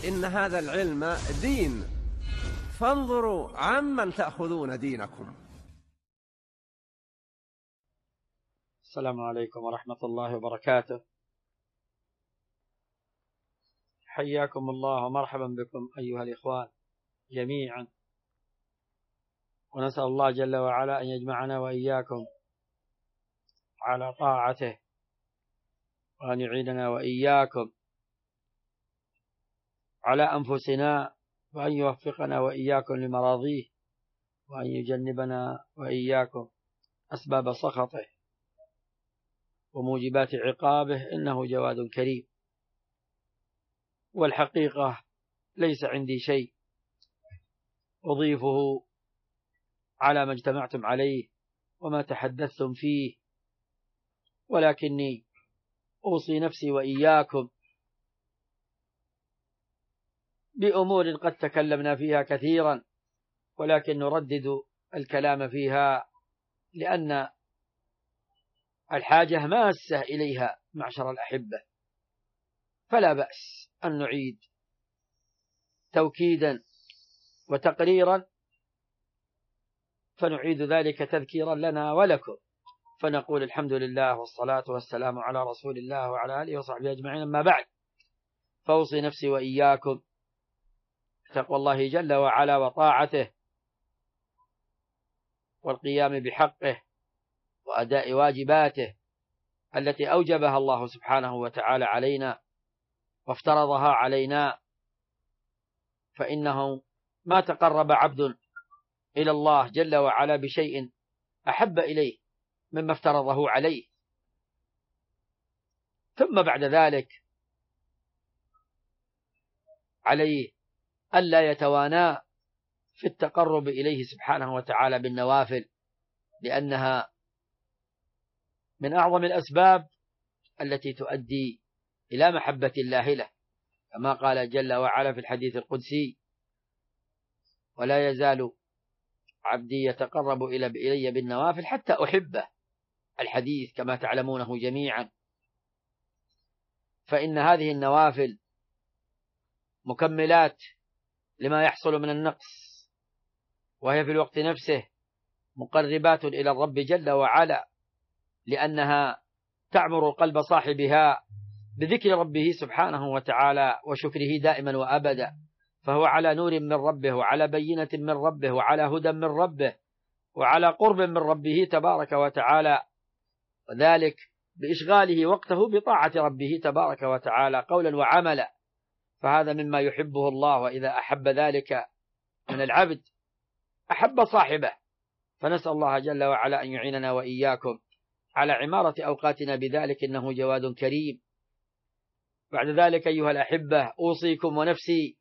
إن هذا العلم دين، فانظروا عمن تأخذون دينكم. السلام عليكم ورحمة الله وبركاته. حياكم الله ومرحبا بكم أيها الإخوان جميعا، ونسأل الله جل وعلا أن يجمعنا وإياكم على طاعته، وأن يعيننا وإياكم على أنفسنا، وأن يوفقنا وإياكم لمراضيه، وأن يجنبنا وإياكم أسباب سخطه وموجبات عقابه، إنه جواد كريم. والحقيقة ليس عندي شيء أضيفه على ما اجتمعتم عليه وما تحدثتم فيه، ولكني أوصي نفسي وإياكم بأمور قد تكلمنا فيها كثيرا، ولكن نردد الكلام فيها لأن الحاجة ماسة إليها معشر الأحبة، فلا بأس أن نعيد توكيدا وتقريرا، فنعيد ذلك تذكيرا لنا ولكم، فنقول الحمد لله والصلاة والسلام على رسول الله وعلى آله وصحبه أجمعين. أما بعد، فأوصي نفسي وإياكم تقوى الله جل وعلا وطاعته، والقيام بحقه وأداء واجباته التي أوجبها الله سبحانه وتعالى علينا وافترضها علينا، فإنه ما تقرب عبد إلى الله جل وعلا بشيء أحب إليه مما افترضه عليه. ثم بعد ذلك عليه ألا يتوانى في التقرب إليه سبحانه وتعالى بالنوافل، لأنها من أعظم الأسباب التي تؤدي إلى محبة الله له، كما قال جل وعلا في الحديث القدسي: ولا يزال عبدي يتقرب إلي بالنوافل حتى أحبه، الحديث كما تعلمونه جميعا. فإن هذه النوافل مكملات لما يحصل من النقص، وهي في الوقت نفسه مقربات إلى الرب جل وعلا، لأنها تعمر قلب صاحبها بذكر ربه سبحانه وتعالى وشكره دائما وأبدا، فهو على نور من ربه وعلى بينة من ربه وعلى هدى من ربه وعلى قرب من ربه تبارك وتعالى، وذلك بإشغاله وقته بطاعة ربه تبارك وتعالى قولا وعملا، فهذا مما يحبه الله، وإذا أحب ذلك من العبد أحب صاحبه. فنسأل الله جل وعلا أن يعيننا وإياكم على عمارة أوقاتنا بذلك، إنه جواد كريم. بعد ذلك أيها الأحبة، أوصيكم ونفسي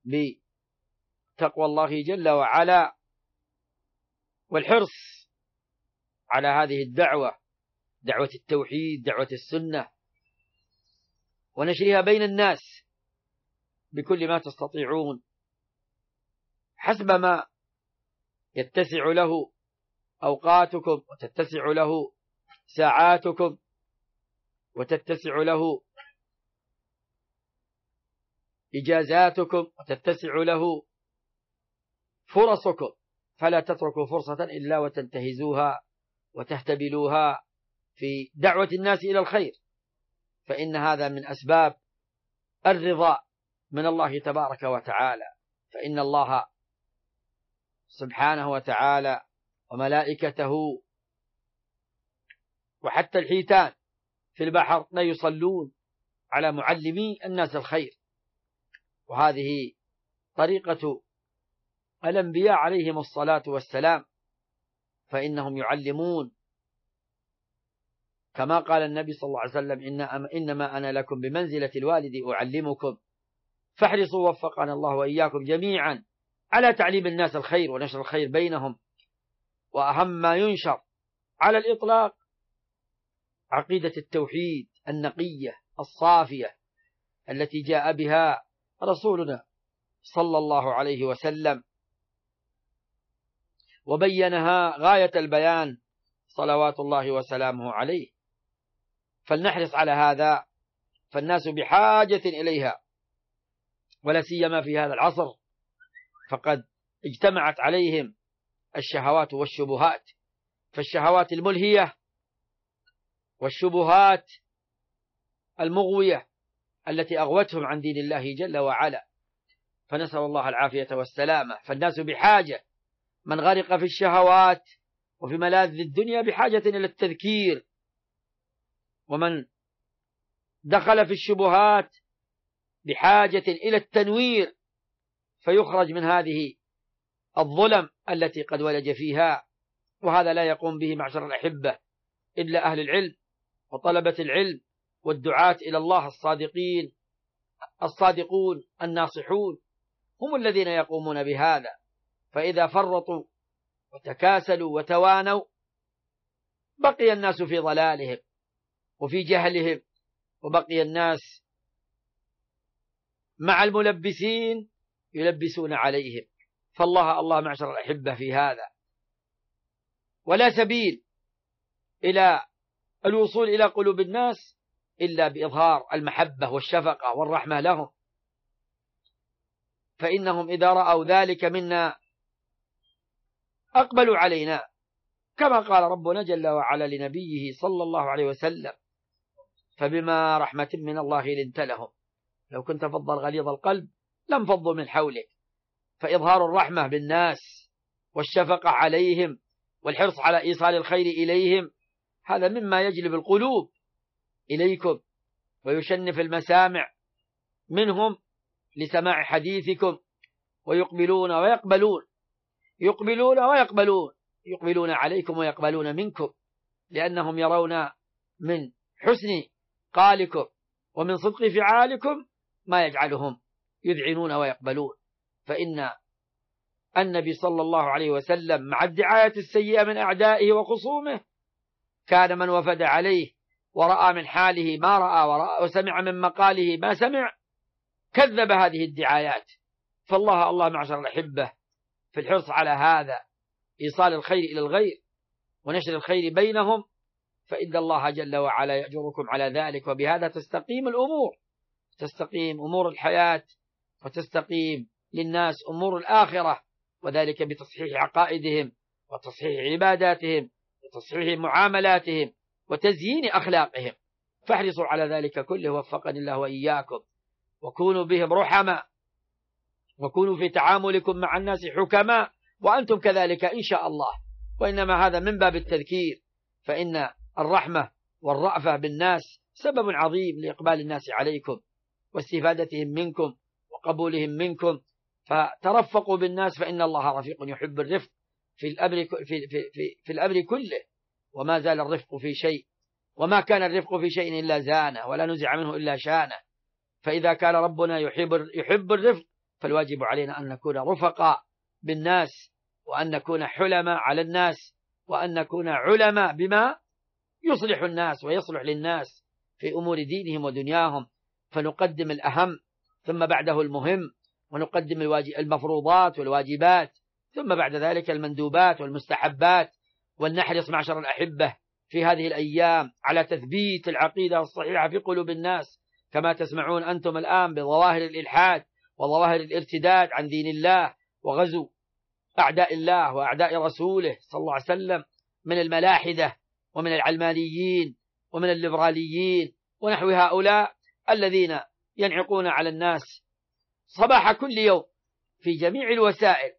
بتقوى الله جل وعلا والحرص على هذه الدعوة، دعوة التوحيد، دعوة السنة، ونشرها بين الناس بكل ما تستطيعون حسب ما يتسع له أوقاتكم، وتتسع له ساعاتكم، وتتسع له إجازاتكم، وتتسع له فرصكم، فلا تتركوا فرصة إلا وتنتهزوها وتهتبلوها في دعوة الناس إلى الخير، فإن هذا من أسباب الرضا من الله تبارك وتعالى. فإن الله سبحانه وتعالى وملائكته وحتى الحيتان في البحر لا يصلون على معلمي الناس الخير، وهذه طريقة الأنبياء عليهم الصلاة والسلام، فإنهم يعلمون كما قال النبي صلى الله عليه وسلم: إنما أنا لكم بمنزلة الوالد أعلمكم. فاحرصوا وفقنا الله وإياكم جميعا على تعليم الناس الخير ونشر الخير بينهم. وأهم ما ينشر على الإطلاق عقيدة التوحيد النقية الصافية التي جاء بها رسولنا صلى الله عليه وسلم، وبينها غاية البيان صلوات الله وسلامه عليه. فلنحرص على هذا، فالناس بحاجة إليها، ولا سيما في هذا العصر، فقد اجتمعت عليهم الشهوات والشبهات. فالشهوات الملهية والشبهات المغوية التي أغوتهم عن دين الله جل وعلا، فنسأل الله العافية والسلامة. فالناس بحاجة، من غرق في الشهوات وفي ملاذ الدنيا بحاجة إلى التذكير، ومن دخل في الشبهات بحاجة إلى التنوير فيخرج من هذه الظلم التي قد ولج فيها. وهذا لا يقوم به معشر الأحبة إلا أهل العلم وطلبة العلم والدعاة إلى الله الصادقون الناصحون، هم الذين يقومون بهذا. فإذا فرطوا وتكاسلوا وتوانوا بقي الناس في ضلالهم وفي جهلهم، وبقي الناس مع الملبسين يلبسون عليهم. فالله معشر الأحبة في هذا. ولا سبيل إلى الوصول إلى قلوب الناس إلا بإظهار المحبة والشفقة والرحمة لهم، فإنهم إذا رأوا ذلك منا أقبلوا علينا، كما قال ربنا جل وعلا لنبيه صلى الله عليه وسلم: فبما رحمة من الله لنت لهم، لو كنت فظا غليظ القلب لم فضوا من حولك. فإظهار الرحمة بالناس والشفقة عليهم والحرص على إيصال الخير إليهم هذا مما يجلب القلوب إليكم ويشنف المسامع منهم لسماع حديثكم، ويقبلون ويقبلون، يقبلون ويقبلون، يقبلون عليكم ويقبلون منكم، لأنهم يرون من حسن قالكم ومن صدق فعالكم ما يجعلهم يذعنون ويقبلون. فإن النبي صلى الله عليه وسلم مع الدعاية السيئة من أعدائه وخصومه كان من وفد عليه ورأى من حاله ما رأى وسمع من مقاله ما سمع كذب هذه الدعايات. فالله معشر الأحبة في الحرص على هذا، إيصال الخير إلى الغير ونشر الخير بينهم، فإن الله جل وعلا يأجركم على ذلك. وبهذا تستقيم الأمور، تستقيم أمور الحياة وتستقيم للناس أمور الآخرة، وذلك بتصحيح عقائدهم وتصحيح عباداتهم وتصحيح معاملاتهم وتزيين أخلاقهم. فاحرصوا على ذلك كله، وفقني الله وإياكم. وكونوا بهم رحماء، وكونوا في تعاملكم مع الناس حكماء، وأنتم كذلك إن شاء الله. وإنما هذا من باب التذكير، فإن الرحمة والرأفة بالناس سبب عظيم لإقبال الناس عليكم واستفادتهم منكم وقبولهم منكم. فترفقوا بالناس، فإن الله رفيق يحب الرفق في الأمر كله. وما زال الرفق في شيء، وما كان الرفق في شيء إلا زانه، ولا نزع منه إلا شانه. فإذا كان ربنا يحب الرفق فالواجب علينا أن نكون رفقاء بالناس، وأن نكون حلماء على الناس، وأن نكون علماء بما يصلح الناس ويصلح للناس في أمور دينهم ودنياهم. فنقدم الأهم ثم بعده المهم، ونقدم المفروضات والواجبات ثم بعد ذلك المندوبات والمستحبات. ولنحرص معشر الأحبة في هذه الأيام على تثبيت العقيدة الصحيحة في قلوب الناس، كما تسمعون أنتم الآن بظواهر الإلحاد وظواهر الارتداد عن دين الله وغزو أعداء الله وأعداء رسوله صلى الله عليه وسلم من الملاحدة ومن العلمانيين ومن الليبراليين ونحو هؤلاء الذين ينعقون على الناس صباح كل يوم في جميع الوسائل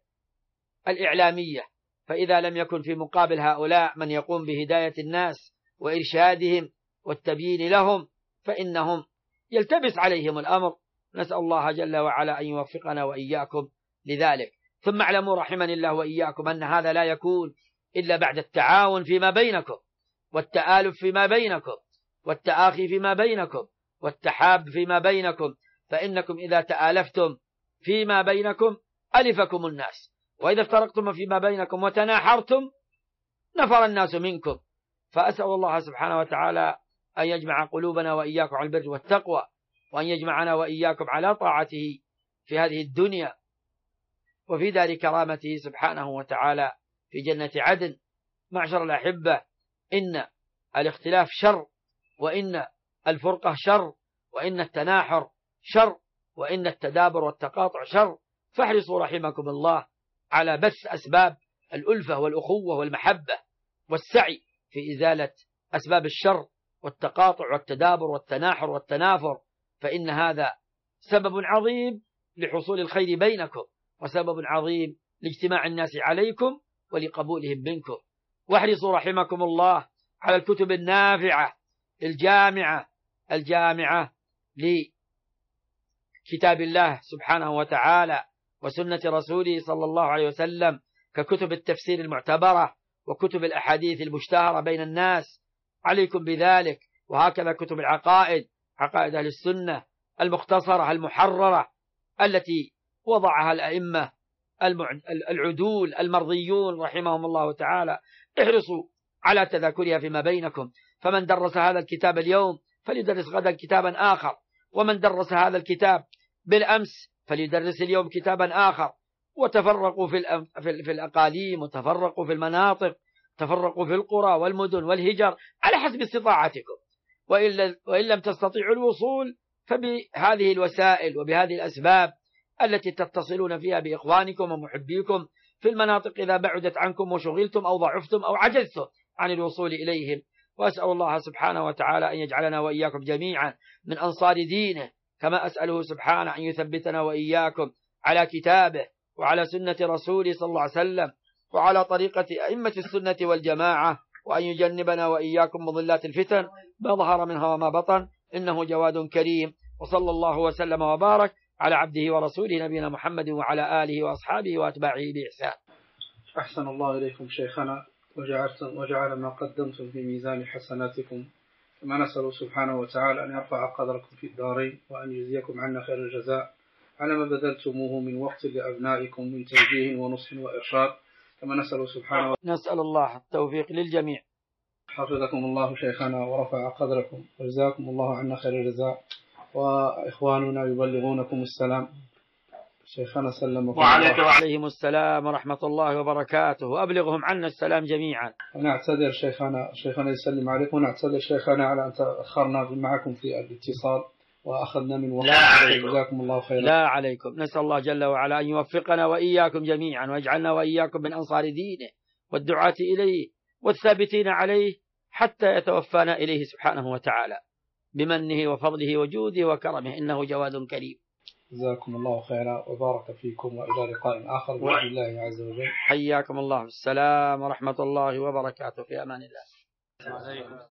الإعلامية. فإذا لم يكن في مقابل هؤلاء من يقوم بهداية الناس وإرشادهم والتبيين لهم فإنهم يلتبس عليهم الأمر. نسأل الله جل وعلا أن يوفقنا وإياكم لذلك. ثم اعلموا رحمني الله وإياكم أن هذا لا يكون إلا بعد التعاون فيما بينكم، والتآلف فيما بينكم، والتآخي فيما بينكم، والتحاب فيما بينكم. فإنكم إذا تآلفتم فيما بينكم ألفكم الناس، وإذا افترقتم فيما بينكم وتناحرتم نفر الناس منكم. فأسأل الله سبحانه وتعالى أن يجمع قلوبنا وإياكم على البر والتقوى، وأن يجمعنا وإياكم على طاعته في هذه الدنيا وفي دار كرامته سبحانه وتعالى في جنة عدن. معشر الأحبة، إن الاختلاف شر، وإن الفرقة شر، وإن التناحر شر، وإن التدابر والتقاطع شر، فاحرصوا رحمكم الله على بث أسباب الألفة والأخوة والمحبة والسعي في إزالة أسباب الشر والتقاطع والتدابر والتناحر والتنافر، فإن هذا سبب عظيم لحصول الخير بينكم، وسبب عظيم لاجتماع الناس عليكم ولقبولهم منكم. واحرصوا رحمكم الله على الكتب النافعة الجامعة لكتاب الله سبحانه وتعالى وسنة رسوله صلى الله عليه وسلم، ككتب التفسير المعتبرة وكتب الأحاديث المشتهرة بين الناس، عليكم بذلك. وهكذا كتب العقائد، عقائد أهل السنة المختصرة المحررة التي وضعها الأئمة العدول المرضيون رحمهم الله تعالى، احرصوا على تذاكرها فيما بينكم، فمن درس هذا الكتاب اليوم فليدرس غدا كتابا آخر، ومن درس هذا الكتاب بالأمس فليدرس اليوم كتابا آخر، وتفرقوا في الأقاليم، وتفرقوا في المناطق، تفرقوا في القرى والمدن والهجر على حسب استطاعتكم، وإن لم تستطيعوا الوصول فبهذه الوسائل وبهذه الأسباب التي تتصلون فيها بإخوانكم ومحبيكم في المناطق إذا بعدت عنكم وشغلتم أو ضعفتم أو عجزتم عن الوصول إليهم. وأسأل الله سبحانه وتعالى أن يجعلنا وإياكم جميعا من أنصار دينه، كما أسأله سبحانه أن يثبتنا وإياكم على كتابه وعلى سنة رسوله صلى الله عليه وسلم وعلى طريقة أئمة السنة والجماعة، وأن يجنبنا وإياكم مضلات الفتن ما ظهر منها وما بطن، إنه جواد كريم. وصلى الله وسلم وبارك على عبده ورسوله نبينا محمد وعلى آله وأصحابه وأتباعه بإحسان. أحسن الله إليكم شيخنا، وجعل ما قدمتم في ميزان حسناتكم، كما نسأل سبحانه وتعالى أن يرفع قدركم في الدارين، وأن يجزيكم عنا خير الجزاء على ما بذلتموه من وقت لأبنائكم من توجيه ونصح وإرشاد، كما نسأل الله التوفيق للجميع. حفظكم الله شيخنا ورفع قدركم وجزاكم الله عنا خير الجزاء، وإخواننا يبلغونكم السلام. شيخنا سلمكم وعليهم السلام ورحمة الله وبركاته، وأبلغهم عنا السلام جميعا. نعتذر شيخنا يسلم عليكم، ونعتذر شيخنا على أن تأخرنا معكم في الاتصال وأخذنا من وقت. جزاكم الله خيرا. لا عليكم، نسأل الله جل وعلا أن يوفقنا وإياكم جميعا، ويجعلنا وإياكم من أنصار دينه والدعاة إليه والثابتين عليه حتى يتوفانا إليه سبحانه وتعالى بمنه وفضله وجوده وكرمه، إنه جواد كريم. جزاكم الله خيرا وبارك فيكم، وإلى لقاء آخر بإذن الله عز وجل. حياكم الله. السلام ورحمة الله وبركاته، في أمان الله.